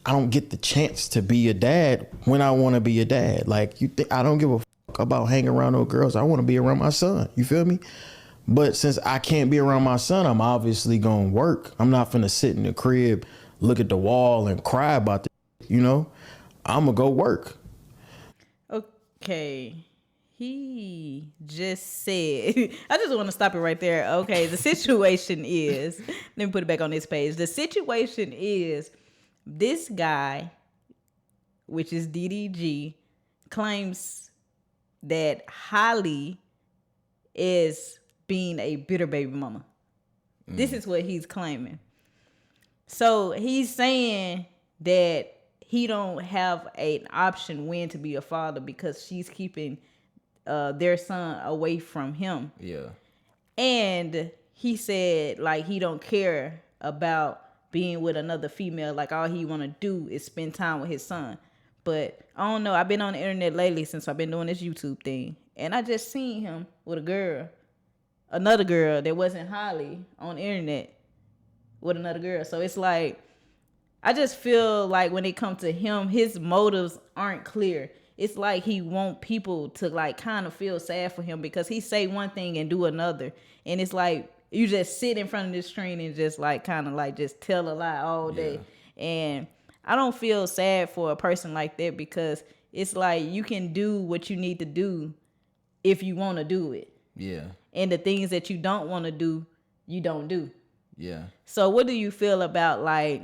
I don't get the chance to be a dad when I want to be a dad. Like, you think I don't give a fuck about hanging around no girls. I want to be around my son. You feel me? But since I can't be around my son, I'm obviously going to work. I'm not finna sit in the crib, look at the wall and cry about the, you know? I'm going to go work. Okay. He just said, I just want to stop it right there. Okay, the situation is, let me put it back on this page. The situation is this guy, which is DDG, claims that Halle is being a bitter baby mama. This is what he's claiming. So he's saying that he don't have an option when to be a father because she's keeping their son away from him. Yeah. And he said, like, he don't care about being with another female. Like, all he want to do is spend time with his son. But I don't know. I've been on the internet lately since I've been doing this YouTube thing. And I just seen him with a girl, another girl that wasn't Halle on the internet with another girl. So it's like, I just feel like when it comes to him, his motives aren't clear. It's like he want people to like kind of feel sad for him because he say one thing and do another. And it's like you just sit in front of this screen and just like kind of like just tell a lie all day. Yeah. And I don't feel sad for a person like that because it's like you can do what you need to do if you want to do it. Yeah. And the things that you don't want to do, you don't do. Yeah. So what do you feel about, like,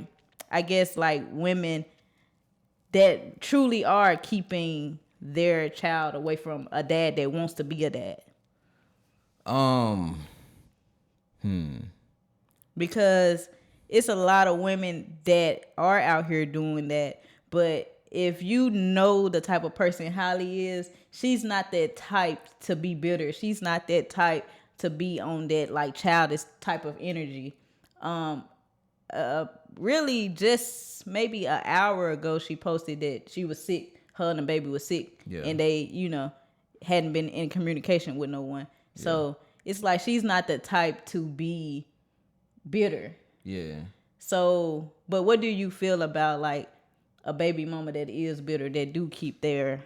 I guess, like, women that truly are keeping their child away from a dad that wants to be a dad? Because it's a lot of women that are out here doing that, but if you know the type of person Halle is, she's not that type to be bitter. She's not that type to be on that like childish type of energy. Really just maybe an hour ago she posted that she was sick. Her and the baby was sick. Yeah. And they, you know, hadn't been in communication with no one. Yeah. So it's like she's not the type to be bitter. Yeah. So, but what do you feel about like a baby mama that is bitter, that do keep their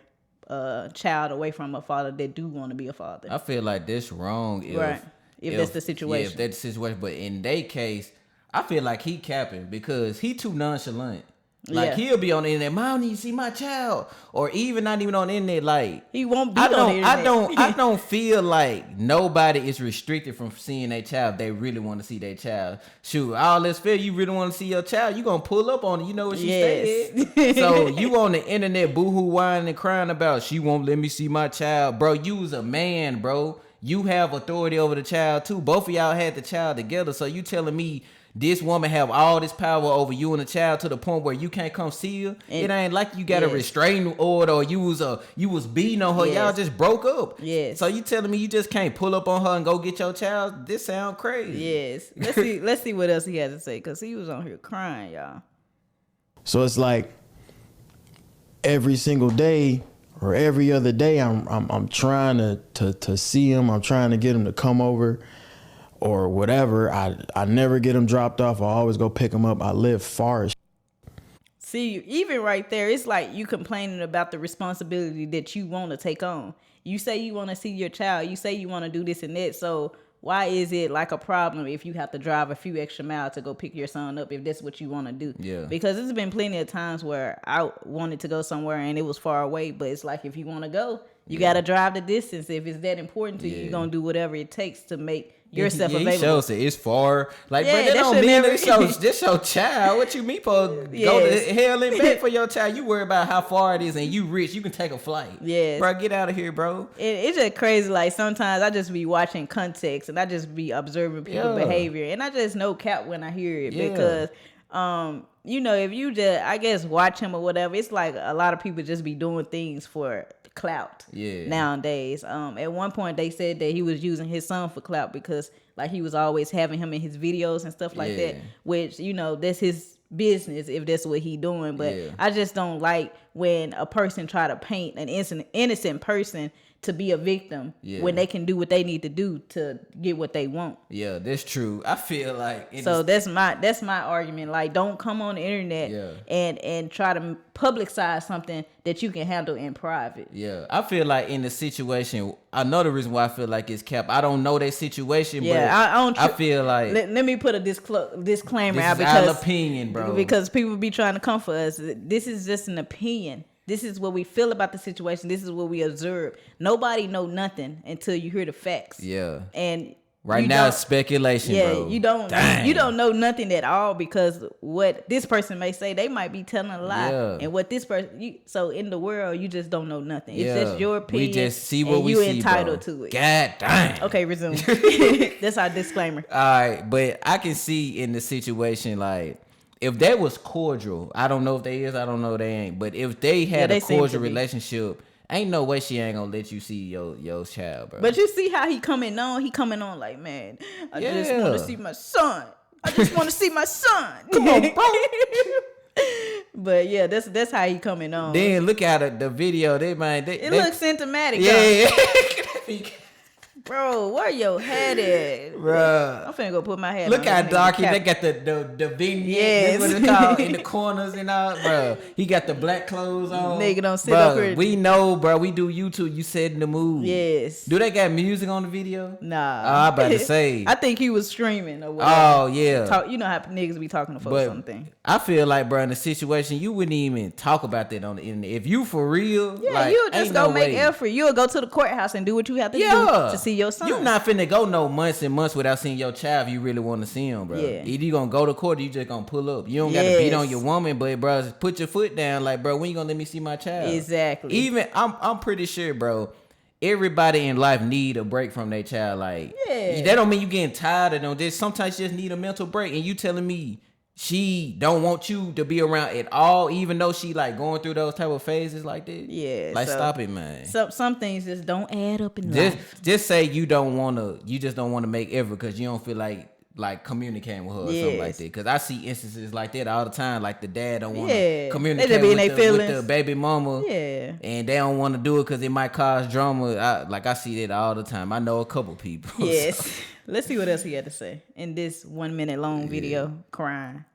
child away from a father that do want to be a father? I feel like that's wrong if that's the situation. Yeah, if that's the situation. But in their case, I feel like he capping because he too nonchalant. Like he'll be on the internet, Mom, you see my child, or even not even on the internet. Like he won't be on the internet. I don't feel like nobody is restricted from seeing their child. If they really want to see their child. Shoot, all this fear, you really want to see your child, you gonna pull up on it. You know what she said. So you on the internet boohoo whining and crying about she won't let me see my child, bro. You was a man, bro. You have authority over the child too. Both of y'all had the child together. So you telling me this woman have all this power over you and the child to the point where you can't come see her? And it ain't like you got a restraining order or you was beating on her. Y'all just broke up. Yes. So you telling me you just can't pull up on her and go get your child? This sound crazy. Yes. Let's see what else he has to say, because he was on here crying, y'all. So it's like every single day or every other day I'm trying to see him. I'm trying to get him to come over or whatever. I never get him dropped off. I always go pick him up. I live far as See, even right there, it's like you complaining about the responsibility that you want to take on. You say you want to see your child. You say you want to do this and that. So why is it like a problem if you have to drive a few extra miles to go pick your son up if that's what you want to do? Yeah. Because there's been plenty of times where I wanted to go somewhere and it was far away, but it's like if you want to go, you got to drive the distance. If it's that important to you, you're going to do whatever it takes to make yourself available. He shows it. It's far. Like, but that don't mean this your child. What you mean for go to hell and back for your child? You worry about how far it is and you rich. You can take a flight. Yes. Bro, get out of here, bro. It's just crazy. Like, sometimes I just be watching context and I just be observing people's behavior. And I just know cap when I hear it because, you know, if you just, I guess, watch him or whatever, it's like a lot of people just be doing things for clout nowadays. At one point they said that he was using his son for clout because like he was always having him in his videos and stuff like that, which, you know, that's his business if that's what he doing. But I just don't like when a person try to paint an innocent person to be a victim when they can do what they need to do to get what they want. Yeah, that's true. I feel like that's my argument. Like, don't come on the internet and try to publicize something that you can handle in private. Yeah, I feel like in the situation, another reason why I feel like it's cap. I don't know their situation, but I feel like let me put a disclaimer out because our opinion, bro. Because people be trying to come for us. This is just an opinion. This is what we feel about the situation. This is what we observe. Nobody know nothing until you hear the facts. Yeah. And right now it's speculation, bro. You don't know nothing at all, because what this person may say, they might be telling a lie. Yeah. And what this person so in the world, you just don't know nothing. It's just your opinion. We just see what we see, entitled to it. God damn. Okay, resume. That's our disclaimer. All right, but I can see in the situation, like, if they was cordial, I don't know if they is, I don't know if they ain't, but if they had a cordial relationship, ain't no way she ain't gonna let you see your child, bro. But you see how he coming on? He coming on like, man, I just want to see my son. I just want to see my son. Come on, bro. But yeah, that's how he coming on. Then look at it, the video. It looks symptomatic. Yeah. Bro, where your head at? Bro, I'm finna go put my head Look on. how dark they got the vignette. Yes. That's what it's called, in the corners and all, bro. He got the black clothes on. Nigga don't sit up here. We know, bro. We do YouTube. You said in the mood. Yes. Do they got music on the video? Nah. I about to say. I think he was streaming or whatever. Oh, yeah. You know how niggas be talking to folks or something. I feel like, bro, in the situation, you wouldn't even talk about that on the internet. If you for real, you'll just go make effort. You'll go to the courthouse and do what you have to do to see your son. You not finna go no months and months without seeing your child if you really want to see him, bro. Yeah. Either you gonna go to court or you just gonna pull up. You don't gotta beat on your woman, but bro, put your foot down, like, bro, when you gonna let me see my child? Exactly. Even I'm pretty sure, bro, everybody in life need a break from their child. Like, that don't mean you getting tired of them. Just sometimes you just need a mental break. And you telling me she don't want you to be around at all, even though she like going through those type of phases like that. Yeah, like, stop it, man. Some things just don't add up in life. Just say you just don't want to make effort because you don't feel like communicating with her or something like that. Because I see instances like that all the time. Like the dad don't want to communicate with the baby mama. Yeah, and they don't want to do it because it might cause drama. I see that all the time. I know a couple people. Yes. So. Let's see what else he had to say in this 1 minute long video crying.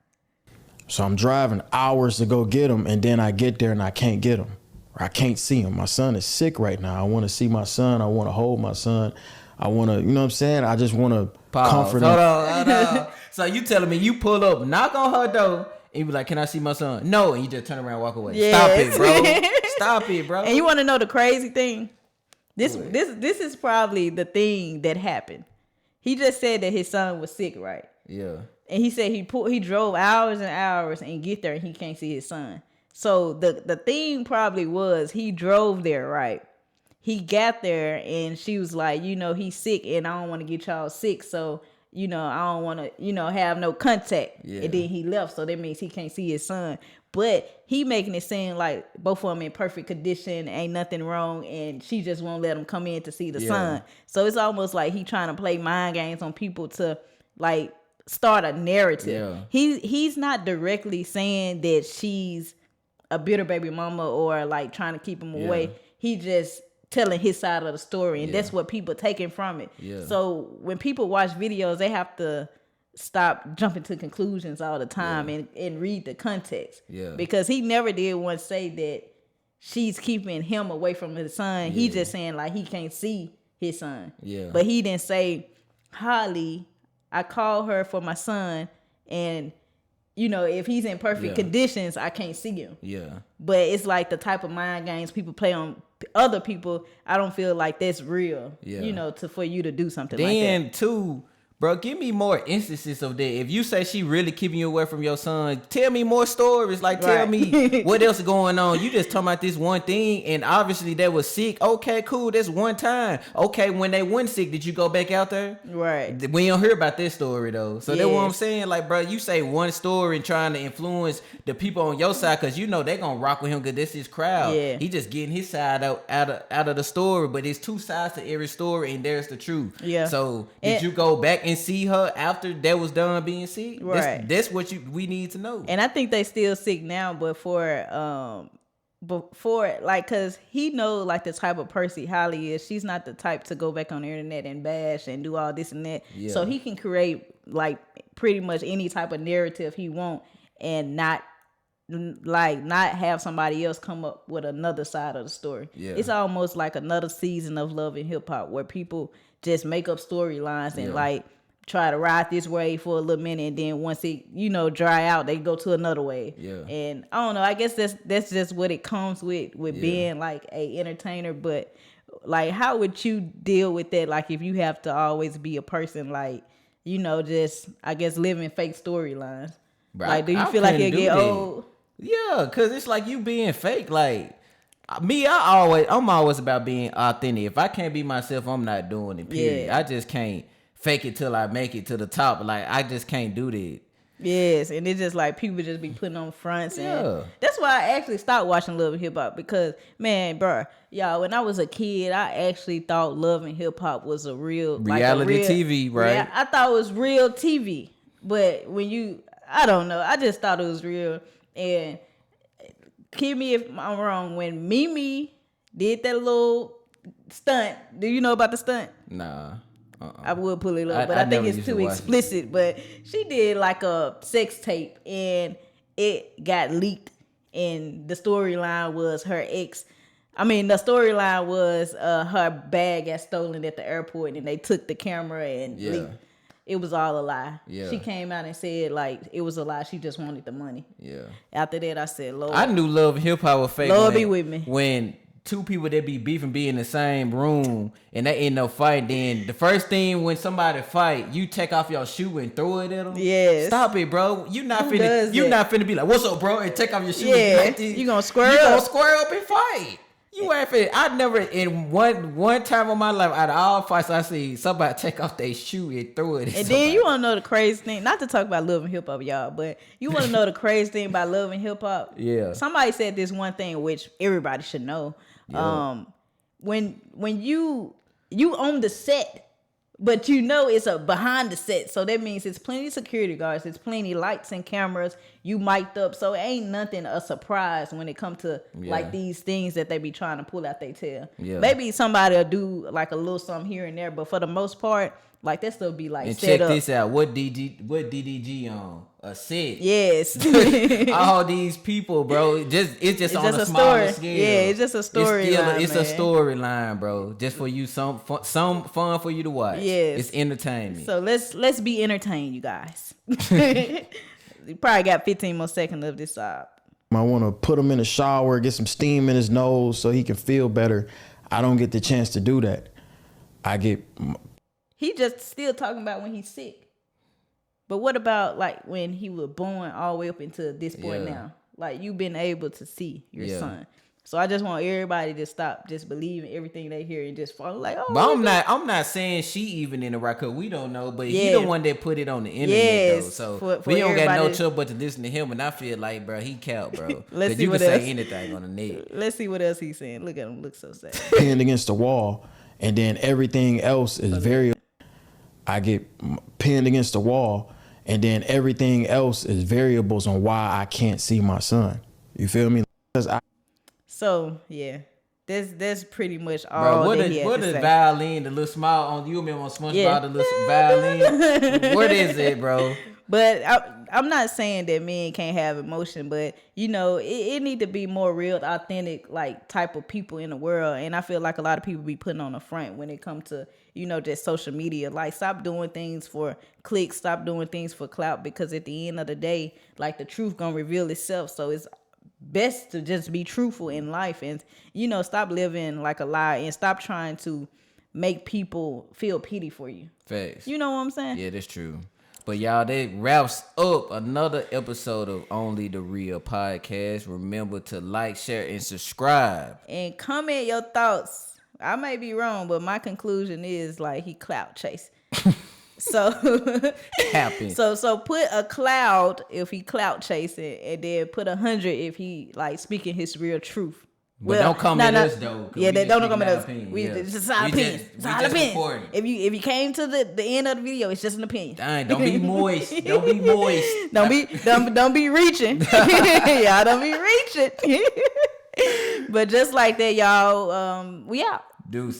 So I'm driving hours to go get him, and then I get there and I can't get him. Or I can't see him. My son is sick right now. I want to see my son. I want to hold my son. I want to, you know what I'm saying? I just want to comfort him. Hold on. So you telling me you pull up, knock on her door, and you be like, can I see my son? No, and you just turn around and walk away. Yes. Stop it, bro. Stop it, bro. And you want to know the crazy thing? This is probably the thing that happened. He just said that his son was sick, right? Yeah. And he said he drove hours and hours and get there and he can't see his son. So the thing probably was he drove there, right? He got there and she was like, he's sick and I don't want to get y'all sick. So, I don't want to, have no contact. Yeah. And then he left. So that means he can't see his son. But he making it seem like both of them in perfect condition, ain't nothing wrong, and she just won't let him come in to see the son. So it's almost like he trying to play mind games on people to like start a narrative. Yeah. He's not directly saying that she's a bitter baby mama or like trying to keep him away. He just telling his side of the story, and that's what people taking from it. Yeah. So when people watch videos, they have to stop jumping to conclusions all the time and read the context. Yeah. Because he never did once say that she's keeping him away from his son. Yeah. He just saying like he can't see his son. Yeah. But he didn't say, Halle, I called her for my son, and if he's in perfect conditions, I can't see him. Yeah. But it's like the type of mind games people play on other people. I don't feel like that's real. Yeah. For you to do something like that. Then too, bro, give me more instances of that. If you say she really keeping you away from your son, tell me more stories. Like, tell me what else is going on. You just talking about this one thing, and obviously they was sick. Okay, cool. That's one time. Okay, when they weren't sick, did you go back out there? Right. We don't hear about this story, though. So that's what I'm saying. Like, bro, you say one story and trying to influence the people on your side because they going to rock with him because this is his crowd. Yeah. He just getting his side out of the story, but there's two sides to every story, and there's the truth. Yeah. So did you go back and see her after that was done being sick? Right. That's what we need to know. And I think they still sick now, but for before, like, cause he know like the type of person Halle is. She's not the type to go back on the internet and bash and do all this and that. Yeah. So he can create like pretty much any type of narrative he want and not have somebody else come up with another side of the story. Yeah. It's almost like another season of Love and Hip Hop where people just make up storylines and like try to ride this wave for a little minute, and then once it, dry out, they go to another wave. Yeah. And I don't know, I guess that's just what it comes with being like a entertainer. But like, how would you deal with that? Like, if you have to always be a person, like, just, I guess, living fake storylines. Bro, like, do you feel like it'll get old? Yeah, cause it's like you being fake. Like me, I'm always about being authentic. If I can't be myself, I'm not doing it. Period. Yeah. I just can't fake it till I make it to the top. Like, I just can't do that. Yes, and it's just like people just be putting on fronts, and Yeah. that's why I actually stopped watching Love and Hip Hop, because, man, bro, y'all, when I was a kid, I actually thought Love and Hip Hop was a real Reality TV, right? Yeah, I thought it was real TV, but I don't know, I just thought it was real. And keep me if I'm wrong, when Mimi did that little stunt, do you know about the stunt? Nah. I would pull it up, but I think never it's used too to watch explicit. But she did like a sex tape, and it got leaked. And the storyline was her ex. I mean, the storyline was her bag got stolen at the airport, and they took the camera and leaked. It was all a lie. Yeah. She came out and said like it was a lie. She just wanted the money. Yeah. After that, I said, Lord, I knew Love and Hip Hop was fake. Lord be with me. When two people that be beefing be in the same room and they end up fighting, then the first thing when somebody fight, you take off your shoe and throw it at them. Yes. Stop it, bro. You not Who does finna that? be like, what's up, bro? And take off your shoe. Yeah. Like this. You gonna square You up. gonna square up and fight. You ain't finna. I never, in one time of my life, out of all fights, I see somebody take off their shoe and throw it at And somebody. then you want to know the crazy thing, not to talk about Love and Hip Hop, y'all, but you want to know the crazy thing about Love and Hip Hop? Yeah. Somebody said this one thing, which everybody should know. Yeah. When you own the set, but it's a behind the set, so that means it's plenty security guards, it's plenty lights and cameras, you mic'd up, so it ain't nothing a surprise when it comes to like these things that they be trying to pull out their tail. Yeah. Maybe somebody will do like a little something here and there, but for the most part, like that still be like And set check up. this out. What DDG on? A set. Yes. All these people, bro. It's just on a just a smaller story. scale. Yeah, it's just a storyline, It's a man. storyline, bro. Just for you, some fun for you to watch. Yes. It's entertainment. So let's be entertained, you guys. You probably got 15 more seconds of this side. I want to put him in the shower, get some steam in his nose so he can feel better. I don't get the chance to do that. He just still talking about when he's sick. But what about like when he was born all the way up into this point now? Like you've been able to see your son. So I just want everybody to stop just believing everything they hear and just follow like, oh. But I'm not saying she even in the right, cause we don't know. But he the one that put it on the internet though. So for we don't got no everybody- choice but to listen to him. And I feel like, bro, he count, bro. Let's Cause see you what can else. say anything on the net. Let's see what else he's saying. Look at him, look so sad. pinned against the wall, and then everything else is I get pinned against the wall, and then everything else is variables on why I can't see my son. You feel me? So yeah, that's pretty much all Bro, what that he had is to say. violin, the little small on you remember on SpongeBob, Yeah. the little violin? What is it, bro? But I'm not saying that men can't have emotion, but it need to be more real, authentic, like type of people in the world. And I feel like a lot of people be putting on the front when it comes to just social media. Like stop doing things for clicks, stop doing things for clout, because at the end of the day, like the truth gonna reveal itself. So it's best to just be truthful in life and stop living like a lie and stop trying to make people feel pity for you. Facts. You know what I'm saying? Yeah, that's true. But y'all, that wraps up another episode of Only the Real Podcast. Remember to like, share, and subscribe. And comment your thoughts. I may be wrong, but my conclusion is like he clout chase. So Happen. so put a cloud if he clout chasing, and then put 100 if he like speaking his real truth. But don't come at us though. 'cause Yeah, we they just don't come at speaking us. our opinion. We Yeah. it's just our We opinion. just- It's we our just opinion. reporting. If you came to the end of the video, it's just an opinion. Dang, don't be moist. Don't be moist. Don't be reaching. Y'all don't be reaching. But just like that, y'all, we out. Deuce.